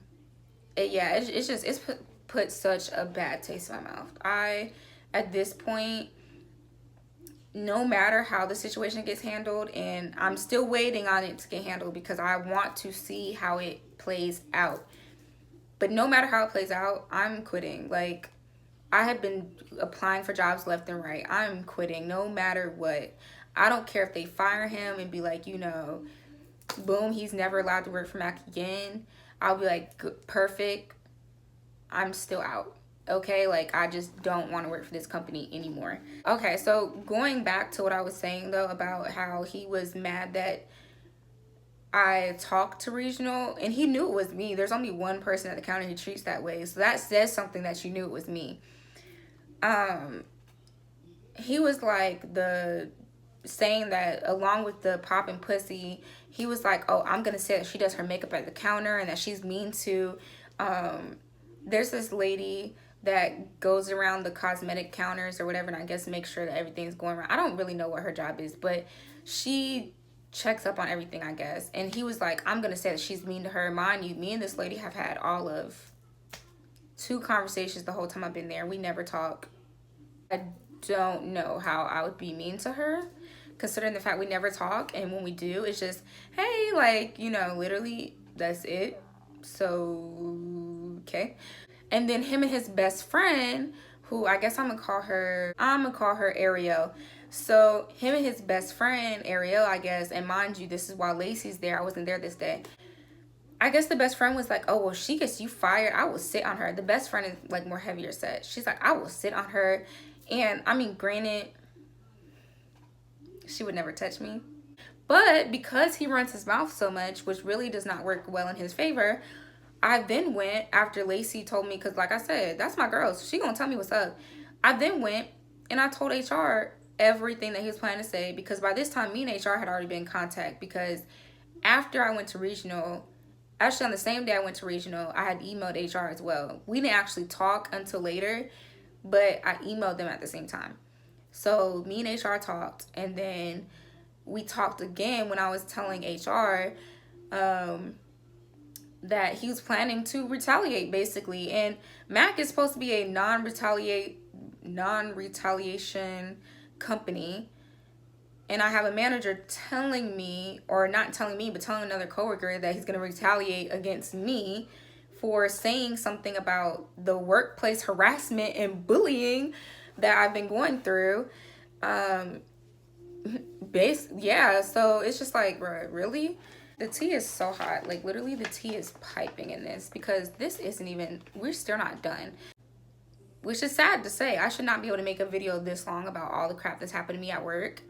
it's put such a bad taste in my mouth. At this point, no matter how the situation gets handled, and I'm still waiting on it to get handled because I want to see how it plays out. But no matter how it plays out, I'm quitting. Like, I have been applying for jobs left and right. I'm quitting no matter what. I don't care if they fire him and be like, boom, he's never allowed to work for Mac again. I'll be like, perfect. I'm still out. Okay, like, I just don't want to work for this company anymore. Okay, so going back to what I was saying though about how he was mad that I talked to regional, and he knew it was me. There's only one person at the counter he treats that way, so that says something that you knew it was me. He was like saying that along with the popping pussy, he was like, oh, I'm gonna say that she does her makeup at the counter and that she's mean to there's this lady that goes around the cosmetic counters or whatever, and I guess make sure that everything's going right. I don't really know what her job is, but she checks up on everything, I guess. And he was like, I'm gonna say that she's mean to her. Mind you, me and this lady have had all of 2 conversations the whole time I've been there. We never talk. I don't know how I would be mean to her, considering the fact we never talk, and when we do, it's just, hey, like, literally, that's it. So, okay. And then him and his best friend, who I guess I'm gonna call her Ariel. So him and his best friend, Ariel, I guess, and mind you, this is while Lacey's there. I wasn't there this day. I guess the best friend was like, oh, well, she gets you fired. I will sit on her. The best friend is like more heavier set. She's like, I will sit on her. And I mean, granted, she would never touch me. But because he runs his mouth so much, which really does not work well in his favor, I then went after Lacey told me, because like I said, that's my girl. So she gonna tell me what's up. I then went and I told HR everything that he was planning to say, because by this time me and HR had already been in contact, because after I went to regional, actually on the same day I went to regional, I had emailed HR as well. We didn't actually talk until later, but I emailed them at the same time. So me and HR talked, and then we talked again when I was telling HR that he was planning to retaliate, basically. And Mac is supposed to be a non-retaliation company, and I have a manager telling me, or not telling me, but telling another coworker that he's going to retaliate against me for saying something about the workplace harassment and bullying that I've been going through. So it's just like, bro, really? The tea is so hot. Like, literally, the tea is piping in this, because this isn't even, we're still not done. Which is sad to say. I should not be able to make a video this long about all the crap that's happened to me at work.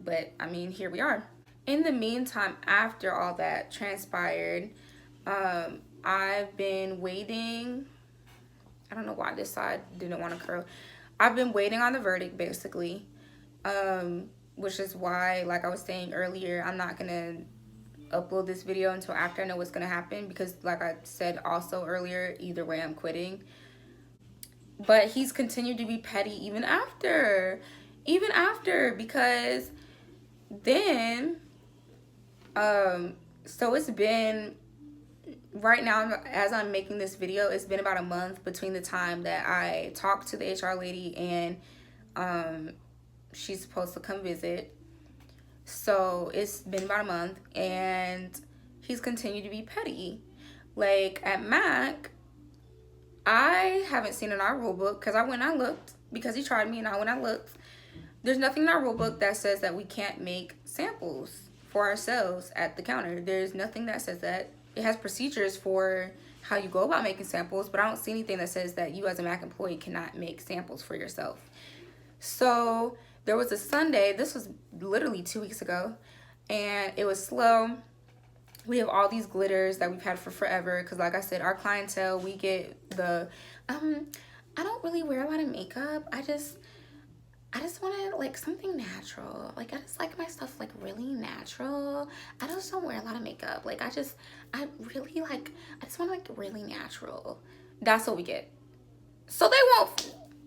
But, I mean, here we are. In the meantime, after all that transpired, I've been waiting. I don't know why this side didn't want to curl. I've been waiting on the verdict, basically. Which is why, like I was saying earlier, I'm not going to upload this video until after I know what's going to happen. Because, like I said also earlier, either way, I'm quitting. But he's continued to be petty even after, because then, so it's been, right now, as I'm making this video, it's been about a month between the time that I talked to the HR lady and, she's supposed to come visit. So it's been about a month, and he's continued to be petty. Like, at Mac, I haven't seen in our rule book, because I went and I looked, because he tried me, and I went and I looked. There's nothing in our rule book that says that we can't make samples for ourselves at the counter. There's nothing that says that. It has procedures for how you go about making samples, but I don't see anything that says that you as a Mac employee cannot make samples for yourself. So there was a Sunday, this was literally 2 weeks ago, and it was slow. We have all these glitters that we've had for forever, because like I said, our clientele, we get the, I don't really wear a lot of makeup. I just want to, like, something natural. Like, I just like my stuff, like, really natural. I just don't wear a lot of makeup. Like, I just want, like, really natural. That's what we get. So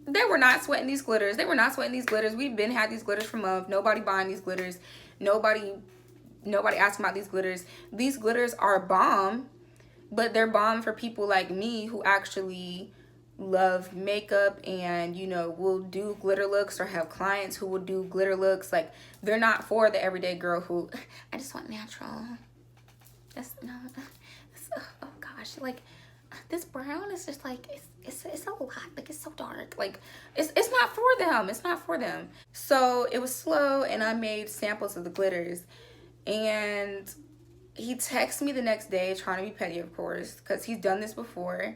they were not sweating these glitters. We've been had these glitters for months. Nobody buying these glitters. Nobody asking about these glitters. These glitters are bomb, but they're bomb for people like me who actually love makeup and, you know, will do glitter looks or have clients who will do glitter looks. Like, they're not for the everyday girl who, I just want natural. That's, no, oh gosh, like, this brown is just like, it's a lot, like, it's so dark. Like, it's not for them. It's not for them. So it was slow, and I made samples of the glitters. And he texted me the next day, trying to be petty, of course, because he's done this before.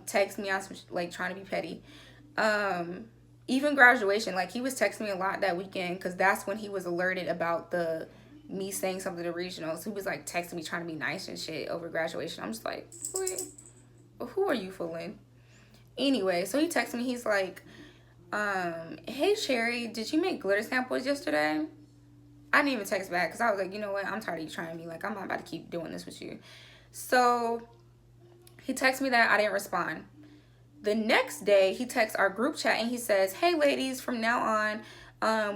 Text me on some, like, trying to be petty. Even graduation, like, he was texting me a lot that weekend, because that's when he was alerted about me saying something to regionals. He was like texting me trying to be nice and shit over graduation. I'm just like, wait, who are you fooling? Anyway, so he texted me. He's like, hey Cherry, did you make glitter samples yesterday? I didn't even text back because I was like, you know what, I'm tired of you trying me. Like, I'm not about to keep doing this with you. So he texted me that. I didn't respond. The next day, he texts our group chat and he says, hey ladies, from now on,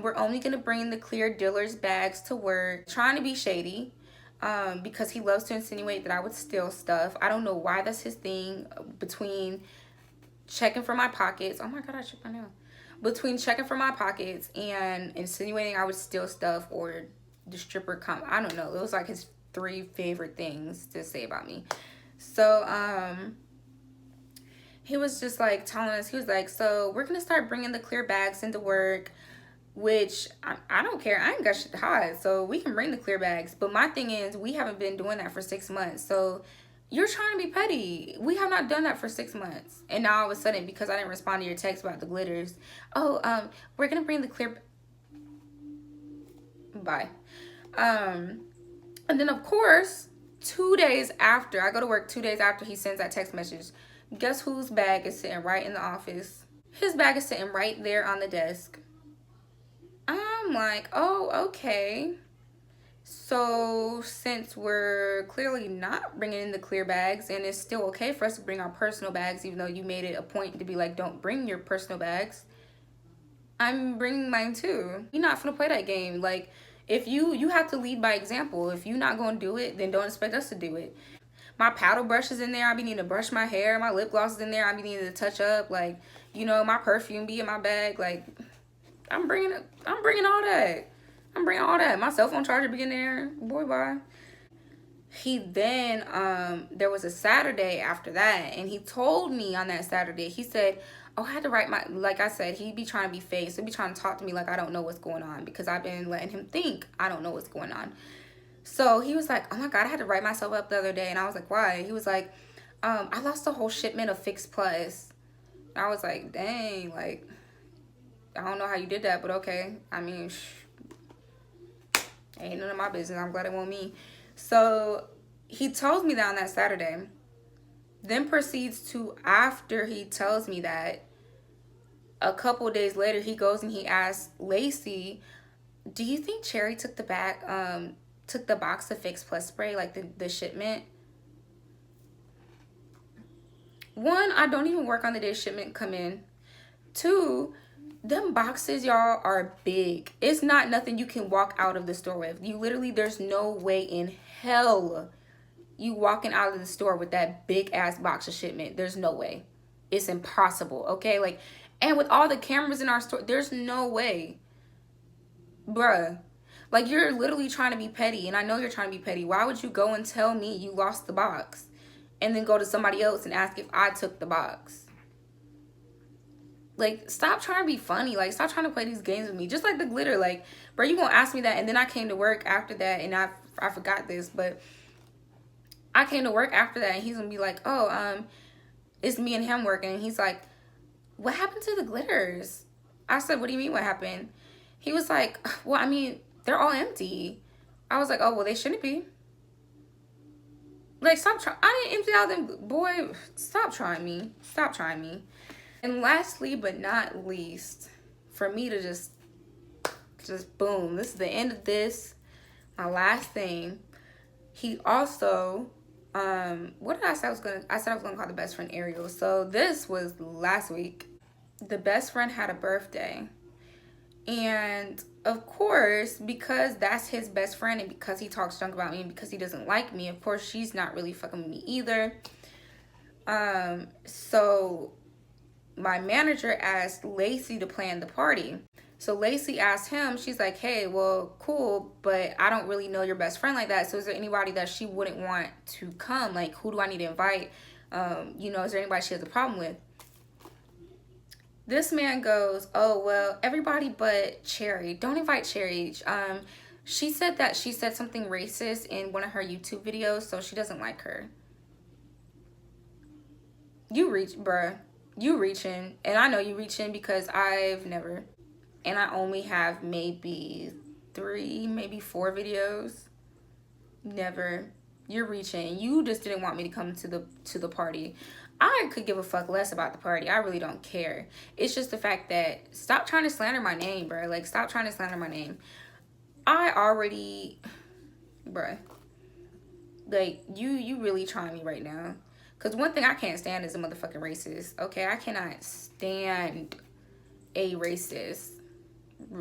we're only going to bring the clear dealer's bags to work. Trying to be shady, because he loves to insinuate that I would steal stuff. I don't know why that's his thing. Between checking for my pockets. Oh my God, I shook my nail. Between checking for my pockets and insinuating I would steal stuff or the stripper I don't know. It was like his 3 favorite things to say about me. So, he was just like telling us, he was like, so we're going to start bringing the clear bags into work. Which I don't care. I ain't got shit to hide, so we can bring the clear bags. But my thing is, we haven't been doing that for 6 months. So you're trying to be petty. We have not done that for 6 months. And now all of a sudden, because I didn't respond to your text about the glitters, we're gonna bring the clear. Bye. And then of course, 2 days after I go to work, 2 days after he sends that text message, guess whose bag is sitting right in the office? His bag is sitting right there on the desk. I'm like, oh, okay. So since we're clearly not bringing in the clear bags, and it's still okay for us to bring our personal bags, even though you made it a point to be like, don't bring your personal bags, I'm bringing mine too. You're not gonna play that game. Like, if you have to lead by example. If you're not gonna do it, then don't expect us to do it. My paddle brush is in there. I be needing to brush my hair. My lip gloss is in there. I be needing to touch up. Like, you know, my perfume be in my bag. Like, I'm bringing all that. I'm bringing all that. My cell phone charger be in there. Boy, bye. He then, there was a Saturday after that, and he told me on that Saturday, he said, oh, I had to write like I said, he be trying to be fake. So he be trying to talk to me like I don't know what's going on, because I've been letting him think I don't know what's going on. So he was like, oh my God, I had to write myself up the other day. And I was like, why? He was like, I lost a whole shipment of Fix Plus. And I was like, dang, like, I don't know how you did that, but okay. I mean, ain't none of my business. I'm glad it wasn't me. So he tells me that on that Saturday. Then proceeds to, after he tells me that, a couple of days later, he goes and he asks Lacey, do you think Cherry took the box of Fix Plus spray, like the shipment? One, I don't even work on the day shipment come in. Two, them boxes, y'all, are big. It's not nothing you can walk out of the store with. You literally, there's no way in hell you walking out of the store with that big ass box of shipment. There's no way. It's impossible, okay? Like, and with all the cameras in our store, there's no way. Bruh. Like, you're literally trying to be petty, and I know you're trying to be petty. Why would you go and tell me you lost the box and then go to somebody else and ask if I took the box? Like, stop trying to be funny. Like, stop trying to play these games with me. Just like the glitter. Like, bro, you gonna ask me that, and then I came to work after that, and I forgot this, but I came to work after that, and he's gonna be like, oh, it's me and him working, and he's like, what happened to the glitters? I said, what do you mean what happened? He was like, well, I mean, they're all empty. I was like, oh, well, they shouldn't be. Like, stop trying. I didn't empty out them. Boy, stop trying me. Stop trying me. And lastly, but not least, for me to just boom. This is the end of this. My last thing. He also, what did I say I said I was gonna call the best friend Ariel. So this was last week. The best friend had a birthday. And of course, because that's his best friend, and because he talks junk about me, and because he doesn't like me, of course she's not really fucking with me either. So my manager asked Lacey to plan the party. So Lacey asked him, she's like, hey, well, cool, but I don't really know your best friend like that. So is there anybody that she wouldn't want to come? Like, who do I need to invite? You know, is there anybody she has a problem with? This man goes, oh, well, everybody but Cherry. Don't invite Cherry. She said that she said something racist in one of her YouTube videos, so she doesn't like her. You reach, bruh. You reaching. And I know you reaching because I've never. And I only have maybe 3, maybe 4 videos. Never. You're reaching. You just didn't want me to come to the party. I could give a fuck less about the party. I really don't care. It's just the fact that stop trying to slander my name, bro. Like, stop trying to slander my name. I already, bruh. Like, you really trying me right now. Because one thing I can't stand is a motherfucking racist. Okay, I cannot stand a racist.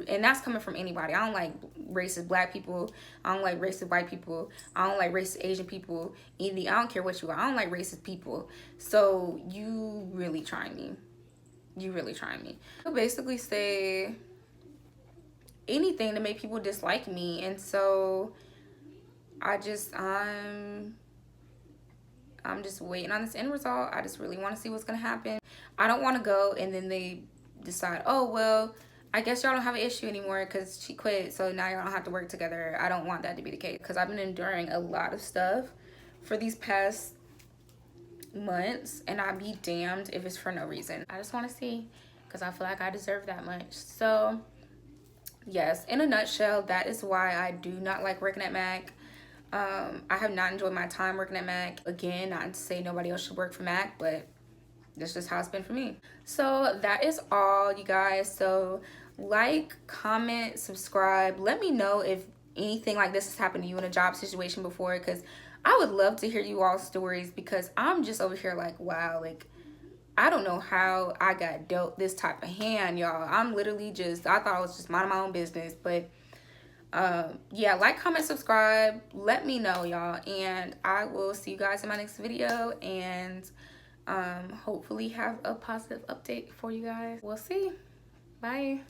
And that's coming from anybody. I don't like racist black people. I don't like racist white people. I don't like racist Asian people. I don't care what you are. I don't like racist people. So you really trying me. You really trying me. You'll basically say anything to make people dislike me. And so I'm just waiting on this end result. I just really want to see what's going to happen. I don't want to go and then they decide, oh, well, I guess y'all don't have an issue anymore because she quit, so now y'all don't have to work together. I don't want that to be the case because I've been enduring a lot of stuff for these past months, and I'd be damned if it's for no reason. I just want to see because I feel like I deserve that much. So, yes, in a nutshell, that is why I do not like working at Mac. I have not enjoyed my time working at Mac. Again, not to say nobody else should work for Mac, but that's just how it's been for me. So that is all, you guys. So like, comment, subscribe. Let me know if anything like this has happened to you in a job situation before, because I would love to hear you all stories, because I'm just over here like, wow, like, I don't know how I got dealt this type of hand, y'all. I'm literally just, I thought I was just minding my own business. But yeah, like, comment, subscribe. Let me know, y'all. And I will see you guys in my next video. And hopefully have a positive update for you guys. We'll see. Bye.